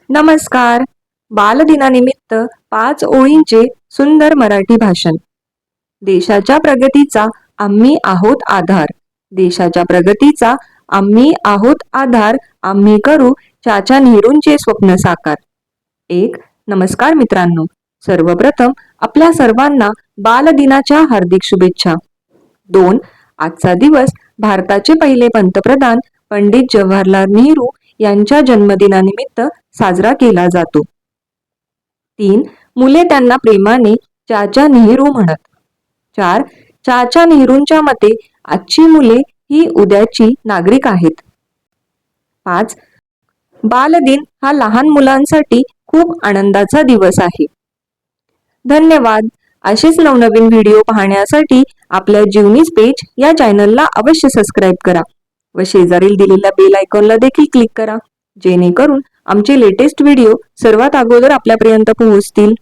नमस्कार. बालदिनानिमित्त 5 ओळींचे सुंदर मराठी भाषण. देशाच्या प्रगतीचा आम्ही आहोत आधार. देशाच्या प्रगतीचा आम्ही आहोत आधार. आम्ही करू चाचा नेहरूंचे स्वप्न साकार. 1. नमस्कार मित्रांनो. सर्वप्रथम आपल्या सर्वांना बालदिनाच्या हार्दिक शुभेच्छा. 2. आजचा दिवस भारताचे पहिले पंतप्रधान पंडित जवाहरलाल नेहरू यांच्या जन्मदिनानिमित्त साजरा केला जातो. 3. मुले त्यांना प्रेमाने चाचा नेहरू म्हणत. 4. चाचा नेहरूंच्या मते आजची मुले ही उद्याची नागरिक आहेत. 5. बालदिन हा लहान मुलांसाठी खूप आनंदाचा दिवस आहे. धन्यवाद. असेच नवनवीन व्हिडिओ पाहण्यासाठी आपल्या जीवनीज पेज या चॅनलला अवश्य सबस्क्राईब करा व शेजारील दिलेल्या बेल आयकॉनला देखील क्लिक करा, जेणेकरून आमचे लेटेस्ट व्हिडिओ सर्वात अगोदर आपल्यापर्यंत पोहोचतील.